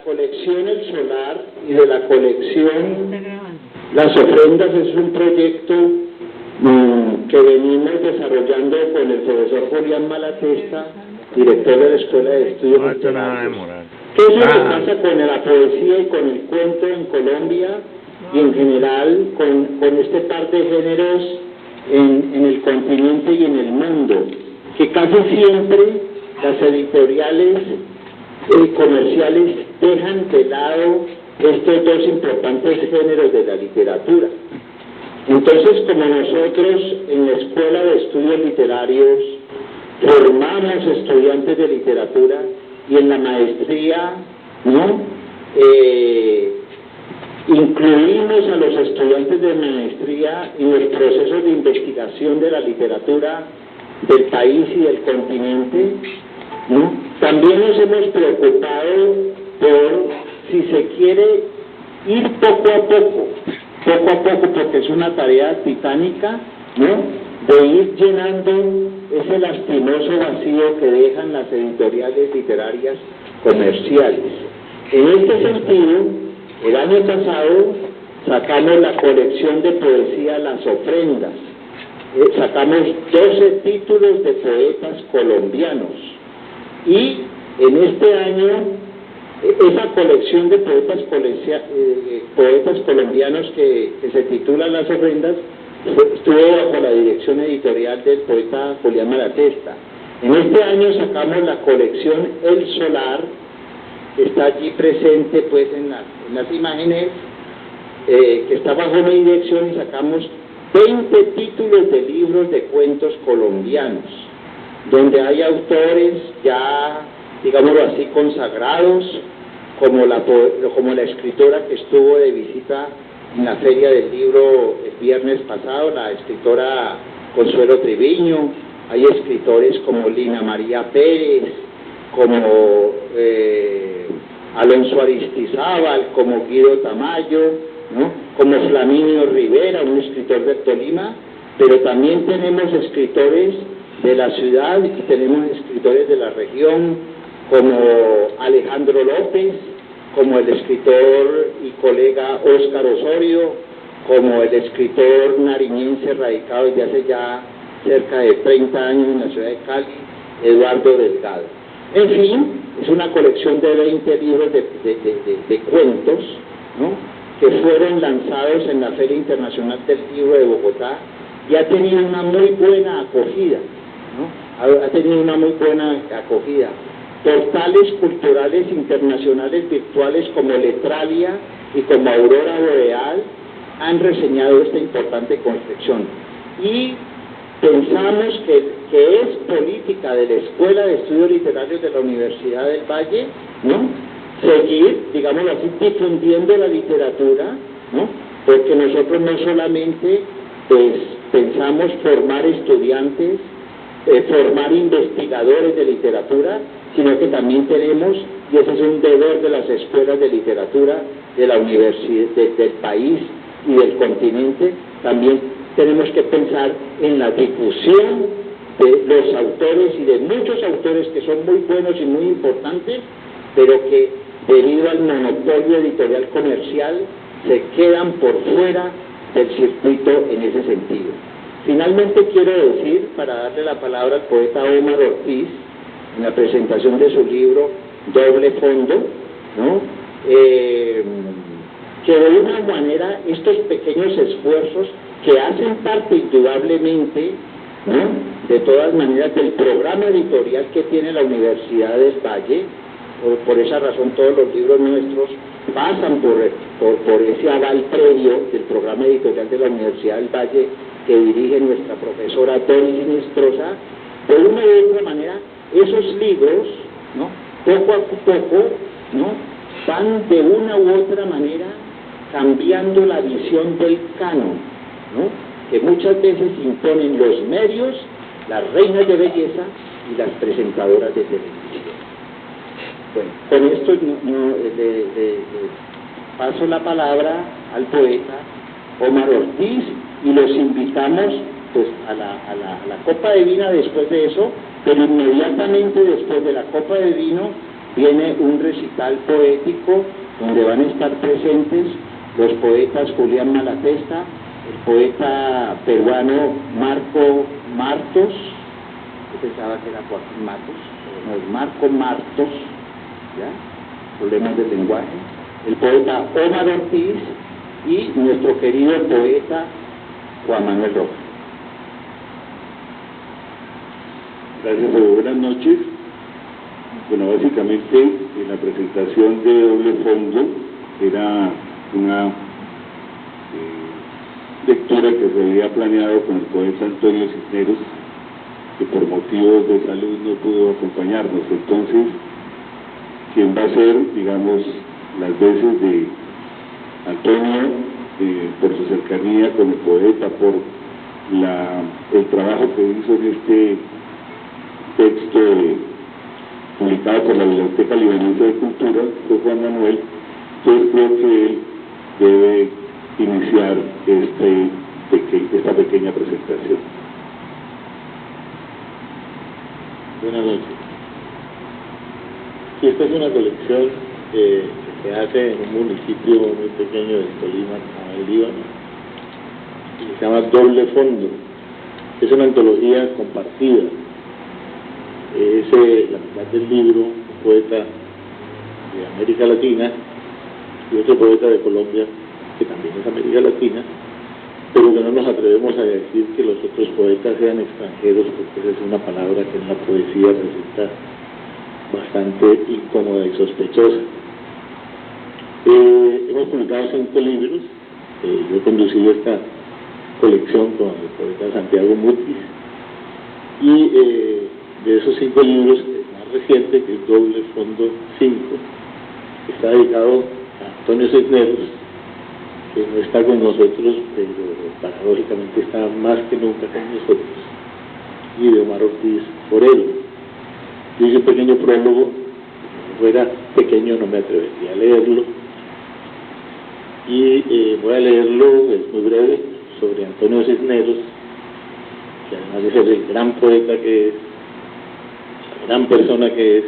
Colección El Solar y de la colección Las Ofrendas es un proyecto que venimos desarrollando con el profesor Julián Malatesta, director de la Escuela de Estudios Literarios. ¿Qué es lo que pasa con la poesía y con el cuento en Colombia y en general con este par de géneros en el continente y en el mundo? Que casi siempre las editoriales comerciales dejan de lado estos dos importantes géneros de la literatura. Entonces, como nosotros en la Escuela de Estudios Literarios formamos estudiantes de literatura y en la maestría, incluimos a los estudiantes de maestría en los procesos de investigación de la literatura del país y del continente, también nos hemos preocupado por, si se quiere, ir poco a poco, porque es una tarea titánica, de ir llenando ese lastimoso vacío que dejan las editoriales literarias comerciales. En este sentido, el año pasado sacamos la colección de poesía Las Ofrendas, sacamos 12 títulos de poetas colombianos, y en este año esa colección de poetas colombianos que se titula Las Ofrendas estuvo bajo la dirección editorial del poeta Julián Malatesta. En este año sacamos la colección El Solar, que está allí presente pues en las imágenes, que está bajo mi dirección, y sacamos 20 títulos de libros de cuentos colombianos, donde hay autores ya, digámoslo así, consagrados, como la escritora que estuvo de visita en la Feria del Libro el viernes pasado, la escritora Consuelo Triviño. Hay escritores como Lina María Pérez, como Alonso Aristizábal, como Guido Tamayo, como Flaminio Rivera, un escritor del Tolima, pero también tenemos escritores de la ciudad y tenemos escritores de la región, como Alejandro López, como el escritor y colega Óscar Osorio, como el escritor nariñense radicado desde hace ya cerca de 30 años en la ciudad de Cali, Eduardo Delgado. En fin, es una colección de 20 libros de cuentos, que fueron lanzados en la Feria Internacional del Libro de Bogotá, y ha tenido una muy buena acogida, ha tenido una muy buena acogida. Portales culturales internacionales virtuales como Letralia y como Aurora Boreal han reseñado esta importante confección, y pensamos que es política de la Escuela de Estudios Literarios de la Universidad del Valle, seguir, digámoslo así, difundiendo la literatura, porque nosotros no solamente pensamos formar estudiantes, formar investigadores de literatura, sino que también tenemos, y ese es un deber de las escuelas de literatura de la universidad, del país y del continente, también tenemos que pensar en la difusión de los autores y de muchos autores que son muy buenos y muy importantes, pero que debido al monopolio editorial comercial se quedan por fuera del circuito en ese sentido. Finalmente quiero decir, para darle la palabra al poeta Omar Ortiz, en la presentación de su libro Doble Fondo, que de una manera estos pequeños esfuerzos que hacen parte indudablemente, de todas maneras, del programa editorial que tiene la Universidad del Valle. Por esa razón todos los libros nuestros pasan por ese aval previo del programa editorial de la Universidad del Valle, que dirige nuestra profesora Doris Sinestrosa. De una u otra manera, esos libros, poco a poco, van de una u otra manera cambiando la visión del canon, que muchas veces imponen los medios, las reinas de belleza y las presentadoras de televisión. Bueno, con esto le paso la palabra al poeta Omar Ortiz, y los invitamos pues a la copa de vino después de eso, pero inmediatamente después de la copa de vino Viene un recital poético donde van a estar presentes los poetas Julián Malatesta, el poeta peruano Marco Martos, yo pensaba que era Joaquín Matos, pero no, es Marco Martos, ¿ya? Problemas del lenguaje, el poeta Omar Ortiz y nuestro querido poeta Juan Manuel Rojas. Gracias, buenas noches. Bueno, básicamente la presentación de Doble Fondo era una lectura que se había planeado con el poeta Antonio Cisneros, que por motivos de salud no pudo acompañarnos. Entonces, quien va a ser, digamos, las veces de Antonio, por su cercanía con el poeta, por el trabajo que hizo en este texto publicado por la Biblioteca Libanesa de Cultura, fue Juan Manuel. Entonces creo que él debe iniciar esta pequeña presentación. Buenas noches. Sí, esta es una colección que se hace en un municipio muy pequeño de Tolima, el Líbano, y se llama Doble Fondo. Es una antología compartida. Es la mitad del libro, un poeta de América Latina y otro poeta de Colombia, que también es América Latina, pero que no nos atrevemos a decir que los otros poetas sean extranjeros, porque esa es una palabra que en la poesía resulta bastante incómoda y sospechosa. Hemos publicado 5 libros. Yo he conducido esta colección con el poeta Santiago Mutis, y de esos 5 libros, el más reciente, que es Doble Fondo 5, está dedicado a Antonio Cisneros, que no está con nosotros, pero paradójicamente está más que nunca con nosotros, y de Omar Ortiz Forero. Yo hice un pequeño prólogo, si fuera pequeño no me atrevería a leerlo, y voy a leerlo, es muy breve, sobre Antonio Cisneros, que además de ser el gran poeta que es, la gran persona que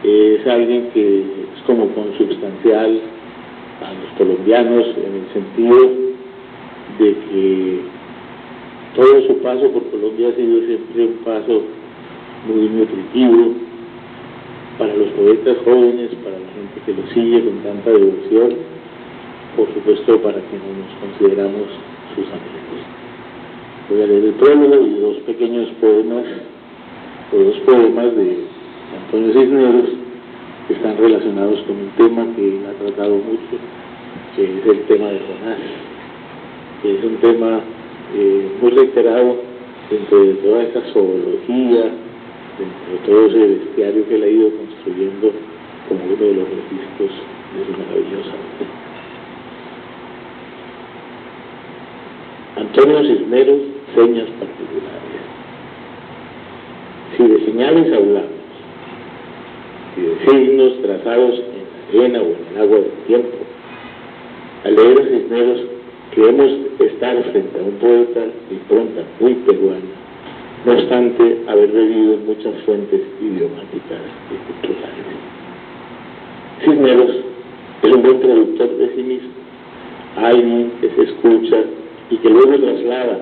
es alguien que es como consubstancial a los colombianos, en el sentido de que todo su paso por Colombia ha sido siempre un paso muy nutritivo para los poetas jóvenes, para la gente que lo sigue con tanta devoción, por supuesto para quienes nos consideramos sus amigos. Voy a leer el prólogo y 2 pequeños poemas, o 2 poemas de Antonio Cisneros, que están relacionados con un tema que él ha tratado mucho, que es el tema de Jonás, que es un tema muy reiterado dentro de toda esta zoología, dentro de todo ese bestiario que él ha ido construyendo como uno de los registros de su maravillosa vida. Antonio Cisneros, señas particulares. Si de señales hablamos, y de signos trazados en la arena o en el agua del tiempo, al leer a Cisneros creemos estar frente a un poeta de impronta muy peruana, no obstante haber bebido en muchas fuentes idiomáticas y culturales. Cisneros es un buen traductor de sí mismo, alguien que se escucha y que luego traslada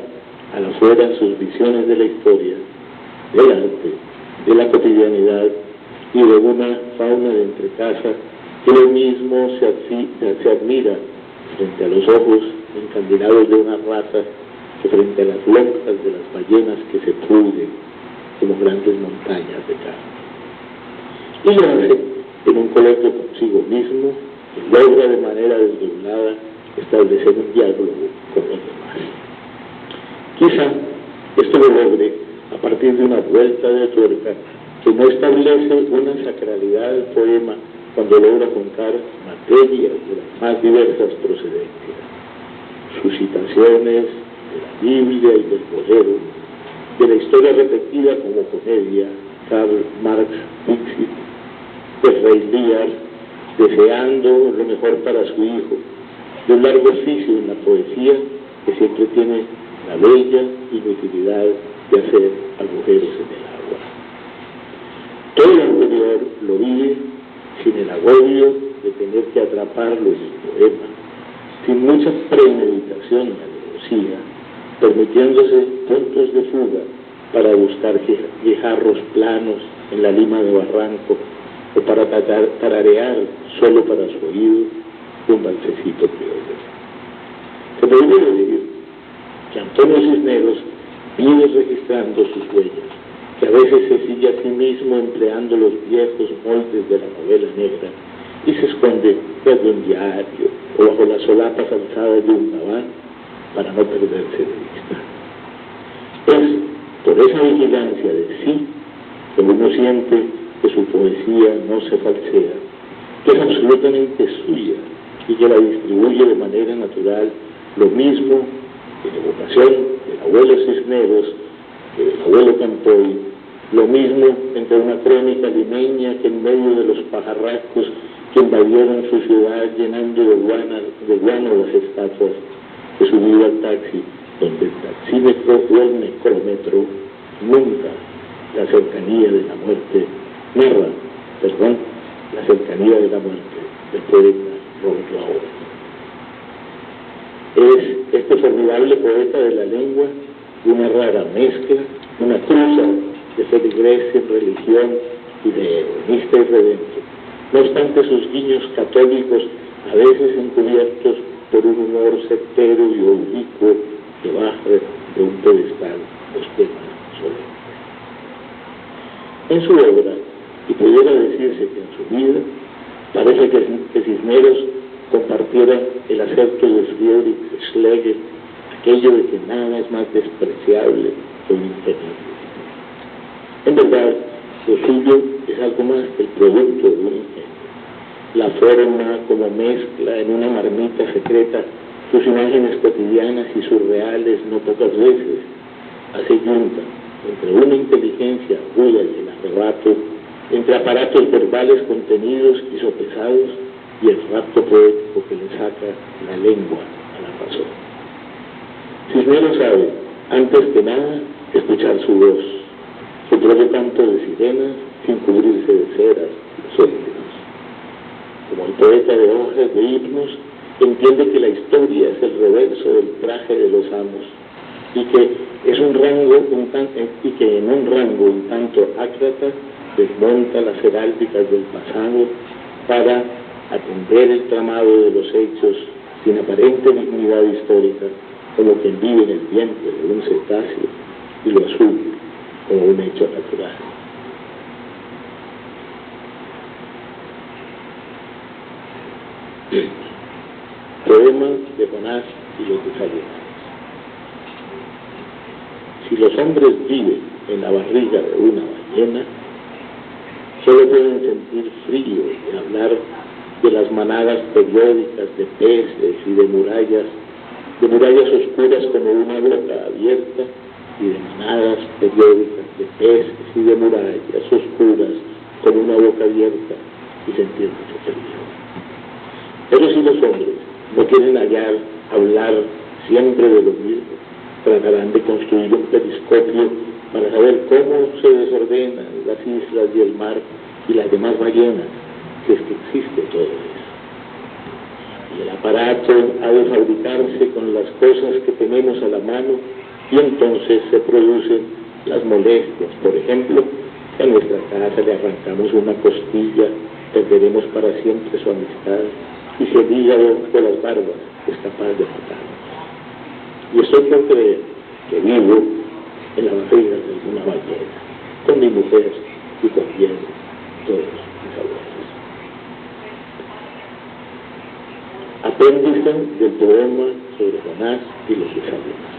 a la fuera sus visiones de la historia, del arte, de la cotidianidad y de una fauna de entrecasa que lo mismo se admira frente a los ojos encandilados de una raza que frente a las lonjas de las ballenas que se pudren como grandes montañas de carne. Y lo hace en un coloquio consigo mismo que logra de manera desdoblada establecer un diálogo con los demás. Quizá esto lo logre a partir de una vuelta de tuerca que no establece una sacralidad del poema cuando logra juntar materias de las más diversas procedencias, sus citaciones de la Biblia y del bolero, de la historia repetida como comedia, Karl Marx, Dixit, del rey Lear, deseando lo mejor para su hijo, de un largo oficio en la poesía que siempre tiene la bella inutilidad de hacer agujeros en el agua. Todo lo anterior lo vive sin el agobio de tener que atraparlo en el poema, sin mucha premeditación y alevosía, permitiéndose puntos de fuga para buscar guijarros planos en la lima de barranco o para tararear solo para su oído un balsecito criollo. Se podría decir que Antonio Cisneros vive registrando sus huellas, que a veces se sigue a sí mismo empleando los viejos moldes de la novela negra y se esconde desde un diario o bajo las solapas alzadas de un gabán para no perderse de vista. Es por esa vigilancia de sí que uno siente que su poesía no se falsea, que es absolutamente suya y que la distribuye de manera natural, lo mismo que la evocación del abuelo Cisneros que del abuelo Campoy, lo mismo entre una crónica limeña que en medio de los pajarracos que invadieron su ciudad llenando de guano las estatuas, que subió al taxi, donde el taxímetro o el necrómetro nunca la cercanía de la muerte, la cercanía de la muerte del poeta Roberto Ahora. Es este formidable poeta de la lengua una rara mezcla, una cruza de feligrés en religión y de heronista y redento. No obstante sus guiños católicos, a veces encubiertos por un humor certero y oblicuo debajo de un pedestal ostenta solemne. En su obra, y pudiera decirse que en su vida, parece que Cisneros compartiera el acerto de Friedrich Schlegel, aquello de que nada es más despreciable que un ingenio. En verdad, lo suyo es algo más que el producto de un ingenio. La forma como mezcla en una marmita secreta sus imágenes cotidianas y surreales no pocas veces, hace yunta entre una inteligencia aguda y el arrebato, entre aparatos verbales contenidos y sopesados y el rapto poético que le saca la lengua a la razón. Cisneros sabe, antes que nada, escuchar su voz, su propio canto de sirenas sin cubrirse de ceras los oídos. Como el poeta de hojas de himnos, entiende que la historia es el reverso del traje de los amos y que en un rango un tanto ácrata desmonta las heráldicas del pasado para atender el tramado de los hechos sin aparente dignidad histórica, como quien vive en el vientre de un cetáceo y lo asume como un hecho natural. Poema de Jonás y los desayunados. Si los hombres viven en la barriga de una ballena, solo pueden sentir frío y hablar de las manadas periódicas de peces y de murallas oscuras como una boca abierta y de manadas periódicas de peces y de murallas oscuras como una boca abierta y sentir mucho frío. Pero si los hombres no quieren hablar siempre de lo mismo, tratarán de construir un periscopio para saber cómo se desordenan las islas y el mar y las demás ballenas, si es que existe todo eso. Y el aparato ha de fabricarse con las cosas que tenemos a la mano y entonces se producen las molestias. Por ejemplo, a nuestra casa le arrancamos una costilla, perderemos para siempre su amistad y si el hígado o las barbas es capaz de matarnos. Y estoy por creer que vivo en la barriga de alguna ballena, con mi mujer y con todos mis abuelos. Apéndice del poema sobre Jonás y los desayunados,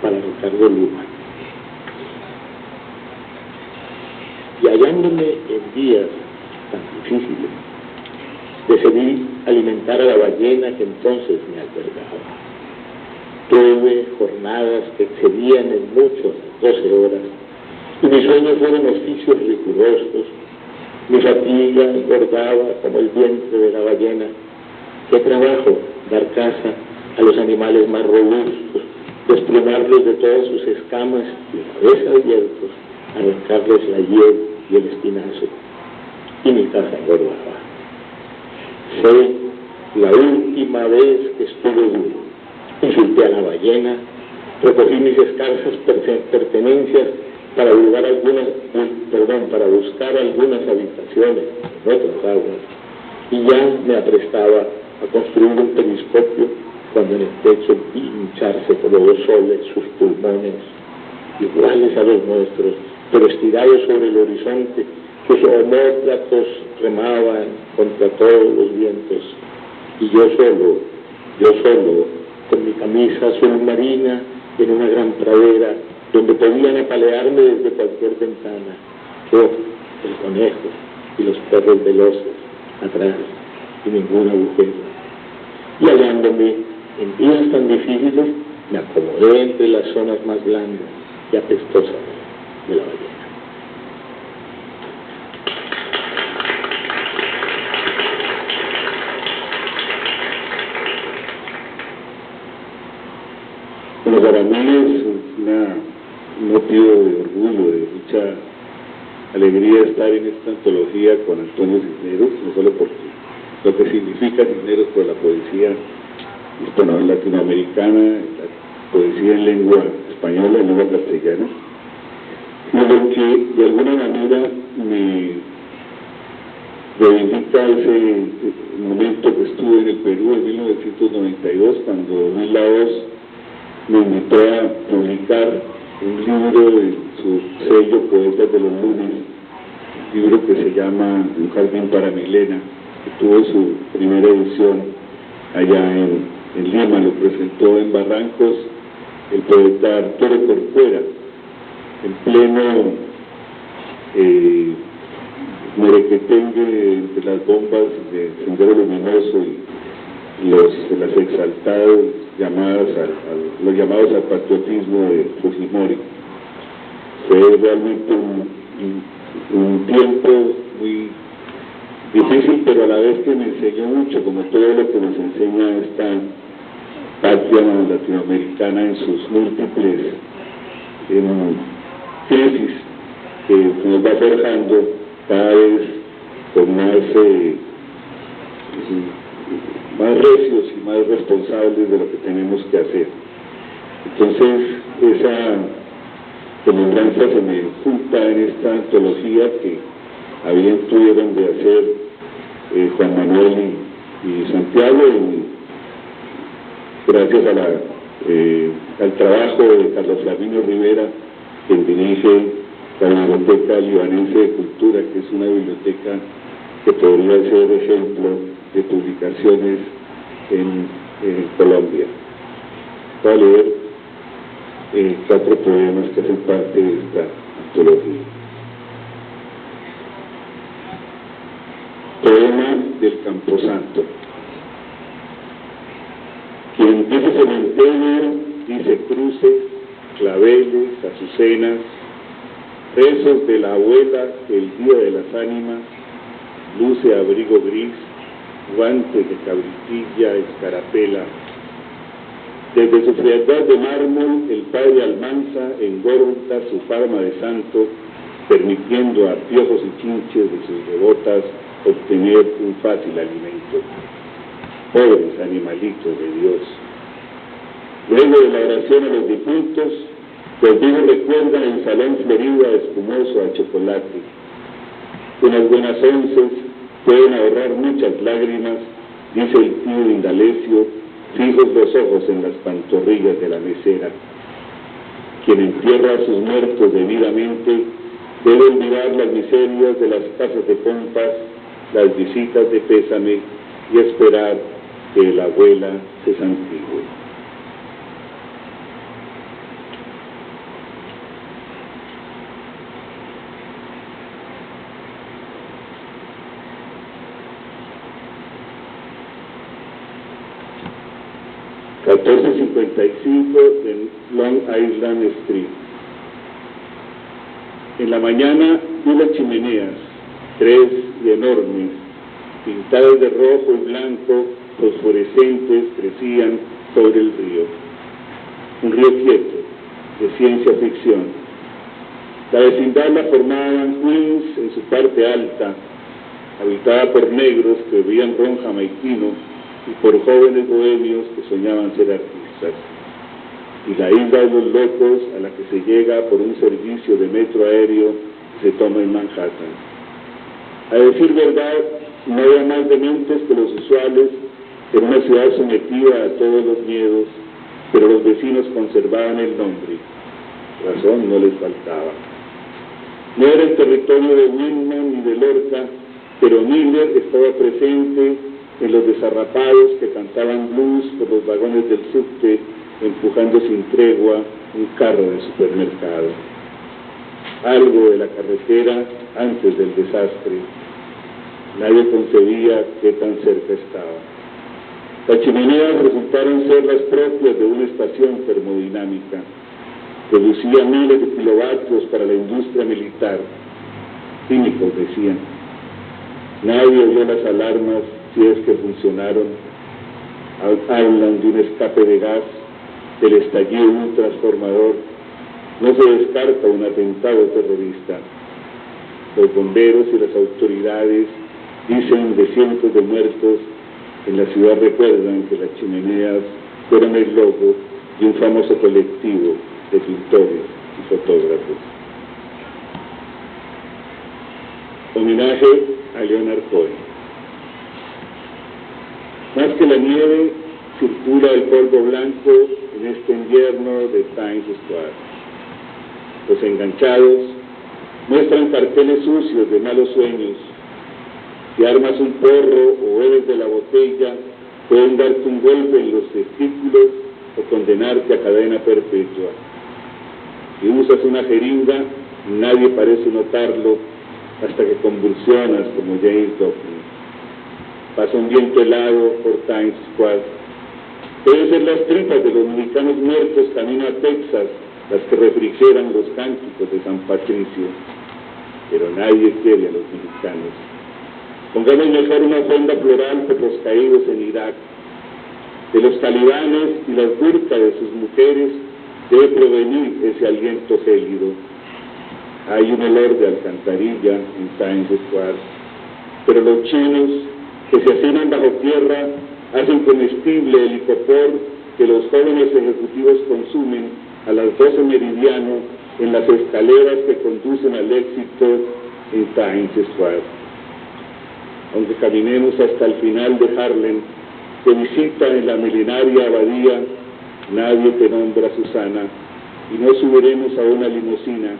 para Ricardo Luma. Y hallándome en días tan difíciles, decidí alimentar a la ballena que entonces me albergaba. Tuve jornadas que excedían en mucho las 12 horas, y mis sueños fueron oficios rigurosos. Mi fatiga engordaba como el vientre de la ballena. Qué trabajo dar caza a los animales más robustos, desplumarlos de todas sus escamas y una vez abiertos, arrancarles la hiel y el espinazo, y mi casa engordaba. Fue la última vez que estuve duro. Insulté a la ballena, recogí mis escasas pertenencias para buscar algunas habitaciones en otras aguas, y ya me aprestaba a construir un telescopio cuando en el techo vi hincharse como dos soles sus pulmones, iguales a los nuestros, pero estirados sobre el horizonte. Sus omóplatos remaban contra todos los vientos, y yo solo, con mi camisa azul marina, en una gran pradera, donde podían apalearme desde cualquier ventana. Yo, el conejo y los perros veloces, atrás, y ningún agujero. Y hallándome en días tan difíciles, me acomodé entre las zonas más blandas y apestosas de la ballena. Bueno, para mí es un motivo de orgullo, de mucha alegría estar en esta antología con Antonio Cisneros, no solo porque lo que significa Cisneros por la poesía latinoamericana, la poesía en lengua española, en lengua castellana, sino porque de alguna manera me reivindica ese momento que estuve en el Perú en 1992, cuando Luis Lahoz me invitó a publicar un libro en su sello Poetas de los Lunes, un libro que se llama Un jardín para Milena, que tuvo su primera edición allá en Lima. Lo presentó en Barrancos el poeta Arturo Corcuera, en pleno merequetengue entre las bombas de Sendero Luminoso y las exaltadas los llamados al patriotismo de Fujimori. Fue realmente un tiempo muy difícil, pero a la vez que me enseñó mucho, como todo lo que nos enseña esta patria latinoamericana en sus múltiples crisis, que nos va forjando cada vez con más recios y más responsables de lo que tenemos que hacer. Entonces, esa remembranza se me junta en esta antología que a bien tuvieron de hacer Juan Manuel y Santiago, y gracias al trabajo de Carlos Flaminio Rivera, quien dirige la Biblioteca Libanense de Cultura, que es una biblioteca que podría ser ejemplo de publicaciones en Colombia. Voy a leer 4 poemas que hacen parte de esta antología. Poema del Camposanto. Quien dice cementerio, dice cruces, claveles, azucenas, rezos de la abuela el día de las ánimas, luce abrigo gris, guantes de cabritilla, escarapela. Desde su frialdad de mármol, el padre Almanza engorda su palma de santo, permitiendo a piojos y chinches de sus devotas obtener un fácil alimento. Pobres animalitos de Dios. Luego de la oración a los difuntos, los vivos recuerdan el salón florido espumoso a chocolate. Unas buenas onces pueden ahorrar muchas lágrimas, dice el tío Indalecio, fijos los ojos en las pantorrillas de la mesera. Quien entierra a sus muertos debidamente debe olvidar las miserias de las casas de pompas, las visitas de pésame y esperar que la abuela se santigue. de Long Island Street. En la mañana vi las chimeneas, 3 y enormes, pintadas de rojo y blanco, fosforescentes, crecían sobre el río. Un río quieto, de ciencia ficción. La vecindad la formaban Queens en su parte alta, habitada por negros que bebían ron jamaiquino y por jóvenes bohemios que soñaban ser artistas. Y la isla de los locos, a la que se llega por un servicio de metro aéreo que se toma en Manhattan. A decir verdad, no había más dementes que los usuales en una ciudad sometida a todos los miedos, pero los vecinos conservaban el nombre. Razón no les faltaba. No era el territorio de Whitman ni de Lorca, pero Miller estaba presente en los desarrapados que cantaban blues por los vagones del subte, empujando sin tregua un carro de supermercado. Algo de la carretera antes del desastre. Nadie concebía qué tan cerca estaba. Las chimeneas resultaron ser las propias de una estación termodinámica. Producía miles de kilovatios para la industria militar. Cínicos decían. Nadie oyó las alarmas si es que funcionaron. Hablan de un escape de gas, del estallido de un transformador. No se descarta un atentado terrorista. Los bomberos y las autoridades dicen de cientos de muertos. En la ciudad recuerdan que las chimeneas fueron el logo de un famoso colectivo de pintores y fotógrafos. Homenaje a Leonard Cohen. Más que la nieve, circula el polvo blanco en este invierno de Times Square. Los enganchados muestran carteles sucios de malos sueños. Si armas un porro o bebes de la botella, pueden darte un golpe en los testículos o condenarte a cadena perpetua. Si usas una jeringa, nadie parece notarlo hasta que convulsionas como James Duffy. Pasa un viento helado por Times Square. Pueden ser las tripas de los mexicanos muertos camino a Texas las que refrigeran los cánticos de San Patricio. Pero nadie quiere a los mexicanos. Pongamos mejor una ofrenda floral por los caídos en Irak. De los talibanes y las burkas de sus mujeres debe provenir ese aliento gélido. Hay un olor de alcantarilla en Times Square, pero los chinos que se hacinan bajo tierra hacen comestible el licopor que los jóvenes ejecutivos consumen a las 12 meridiano en las escaleras que conducen al éxito en Times Square. Aunque caminemos hasta el final de Harlem, te visita en la milenaria abadía, nadie te nombra Susana, y no subiremos a una limusina,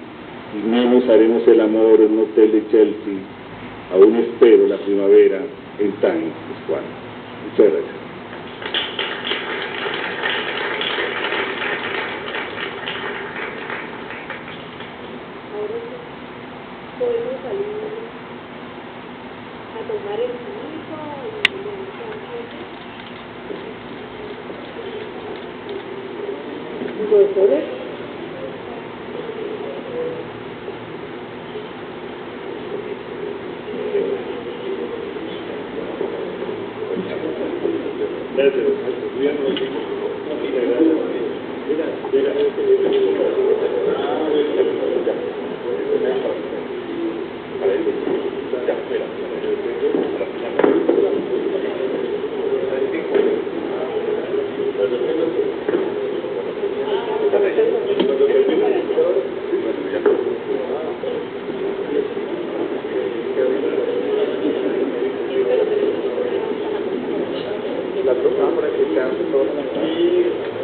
y menos haremos el amor en un hotel de Chelsea. Aún espero la primavera en Times Square. Muchas gracias. Podemos salir a tomar el químico y profesores. La tocamos para que se hace todo.